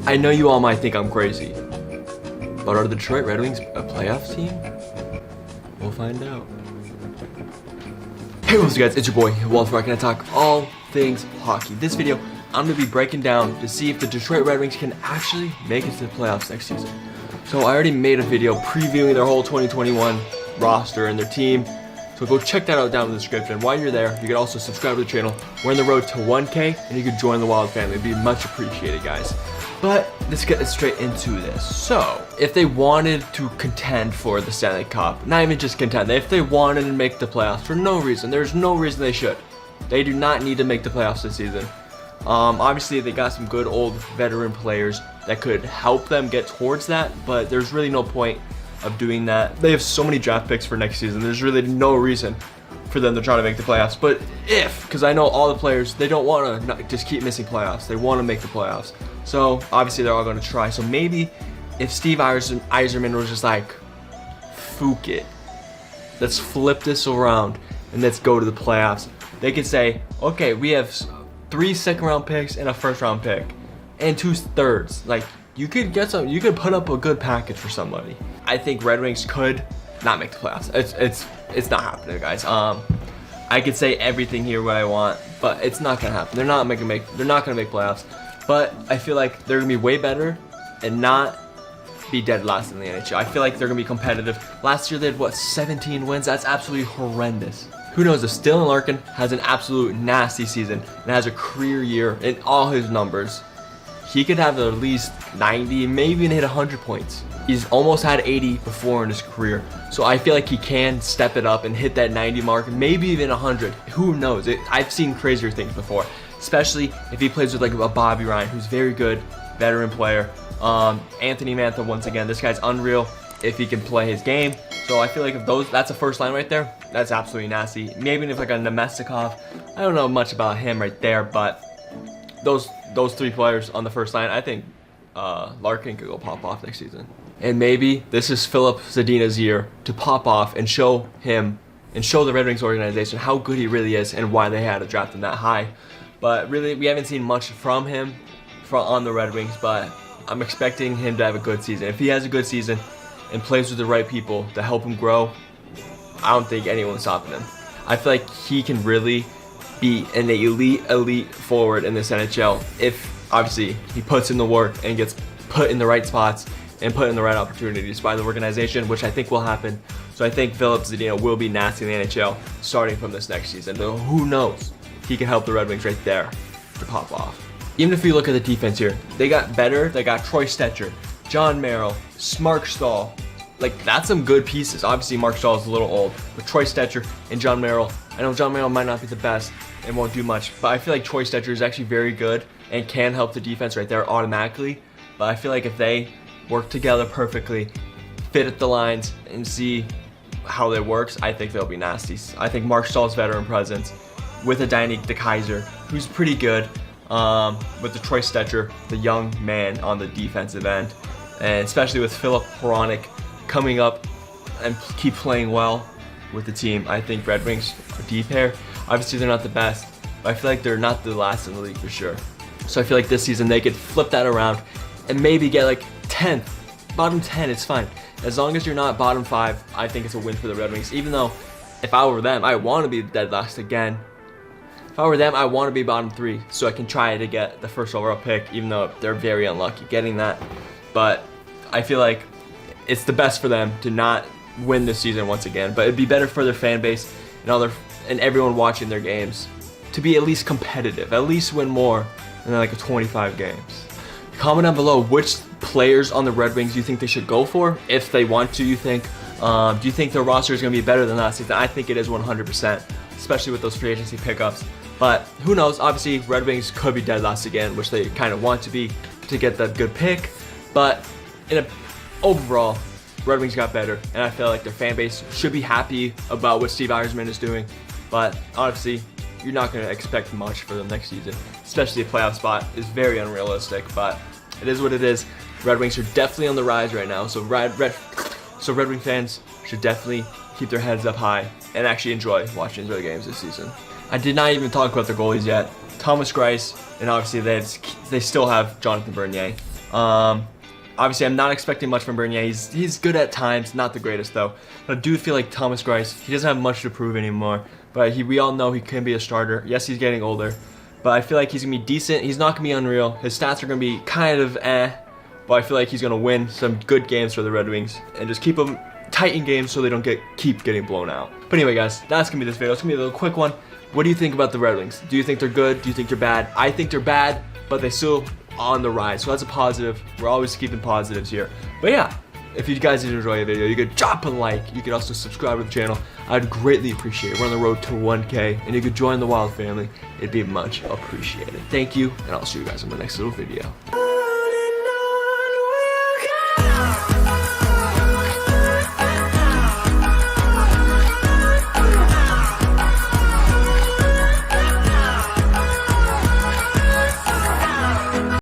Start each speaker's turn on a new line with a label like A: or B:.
A: I know you all might think I'm crazy, but are the Detroit Red Wings a playoff team? We'll find out. Hey, what's up guys, it's your boy, Walter, and I talk all things hockey. This video, I'm going to be breaking down to see if the Detroit Red Wings can actually make it to the playoffs next season. So I already made a video previewing their whole 2021 roster and their team. So go check that out down in the description. While you're there, you can also subscribe to the channel. We're on the road to 1K, and you can join the Wild family. It'd be much appreciated, guys. But let's get straight into this. So, if they wanted to contend for the Stanley Cup, not even just contend, if they wanted to make the playoffs for no reason, there's no reason they should. They do not need to make the playoffs this season. Obviously, they got some good old veteran players that could help them get towards that, but there's really no point of doing that. They have so many draft picks for next season. There's really no reason for them to try to make the playoffs. But because I know all the players, they don't want to just keep missing playoffs. They want to make the playoffs. So obviously they're all going to try. So maybe if Steve Yzerman was just like, "Fuck it, let's flip this around and let's go to the playoffs," they could say, "Okay, we have 3 second-round picks and a first-round pick and 2 thirds. Like, you could get some. You could put up a good package for somebody." I think Red Wings could not make the playoffs. It's not happening, guys. I could say everything here what I want, but it's not gonna happen. They're not gonna make playoffs. But I feel like they're gonna be way better and not be dead last in the NHL. I feel like they're gonna be competitive. Last year they had 17 wins. That's absolutely horrendous. Who knows if Dylan Larkin has an absolute nasty season and has a career year in all his numbers, he could have at least 90, maybe even hit 100 points. He's almost had 80 before in his career. So I feel like he can step it up and hit that 90 mark, maybe even 100. Who knows? I've seen crazier things before, especially if he plays with like a Bobby Ryan, who's very good, veteran player. Anthony Mantha, once again, this guy's unreal if he can play his game. So I feel like if that's a first line right there, that's absolutely nasty. Maybe if like a Nemestikov, I don't know much about him right there, but those 3 players on the first line, I think Larkin could go pop off next season. And maybe this is Filip Zadina's year to pop off and show him and show the Red Wings organization how good he really is and why they had to draft him that high. But really, we haven't seen much from him on the Red Wings, but I'm expecting him to have a good season. If he has a good season and plays with the right people to help him grow, I don't think anyone's stopping him. I feel like he can really be an elite forward in this NHL if obviously he puts in the work and gets put in the right spots and put in the right opportunities by the organization, which I think will happen. So I think Filip Zadina will be nasty in the NHL starting from this next season. Though who knows? He can help the Red Wings right there to pop off. Even if you look at the defense here, they got better. They got Troy Stecher, John Merrill, Mark Stahl. Like, that's some good pieces. Obviously, Mark Stahl is a little old, but Troy Stecher and John Merrill, I know John Merrill might not be the best and won't do much, but I feel like Troy Stecher is actually very good and can help the defense right there automatically. But I feel like if they work together perfectly, fit at the lines, and see how that works, I think they'll be nasty. I think Mark Stahl's veteran presence with a Danny DeKeyser, who's pretty good, with the Troy Stecher, the young man on the defensive end, and especially with Filip Hronek coming up and keep playing well with the team, I think Red Wings are deep here. Obviously, they're not the best, but I feel like they're not the last in the league for sure. So I feel like this season they could flip that around and maybe get like 10th, bottom 10, it's fine. As long as you're not bottom 5, I think it's a win for the Red Wings. Even though if I were them, I want to be dead last again. If I were them, I want to be bottom 3 so I can try to get the first overall pick, even though they're very unlucky getting that. But I feel like it's the best for them to not win this season once again. But it'd be better for their fan base and everyone watching their games to be at least competitive, at least win more than like 25 games. Comment down below which players on the Red Wings you think they should go for if they want to. Do you think their roster is going to be better than last season? I think it is 100%, especially with those free agency pickups. But who knows? Obviously, Red Wings could be dead last again, which they kind of want to be to get that good pick. But overall, Red Wings got better, and I feel like their fan base should be happy about what Steve Yzerman is doing. But honestly, you're not going to expect much for them next season, especially a playoff spot is very unrealistic, but it is what it is. Red Wings are definitely on the rise right now, so Red Wing fans should definitely keep their heads up high and actually enjoy watching their games this season. I did not even talk about their goalies yet. Thomas Greiss, and obviously they still have Jonathan Bernier. Obviously, I'm not expecting much from Bernier. He's good at times, not the greatest though. But I do feel like Thomas Greiss, he doesn't have much to prove anymore. But we all know he can be a starter. Yes, he's getting older, but I feel like he's gonna be decent. He's not gonna be unreal. His stats are gonna be kind of but I feel like he's gonna win some good games for the Red Wings and just keep them tight in games so they don't keep getting blown out. But anyway, guys, that's gonna be this video. It's gonna be a little quick one. What do you think about the Red Wings? Do you think they're good? Do you think they're bad? I think they're bad, but they still on the rise, so that's a positive. We're always keeping positives here. But yeah, if you guys did enjoy the video, you could drop a like. You could also subscribe to the channel. I'd greatly appreciate it. We're on the road to 1K, and you could join the Wild family. It'd be much appreciated. Thank you, and I'll see you guys in the next little video.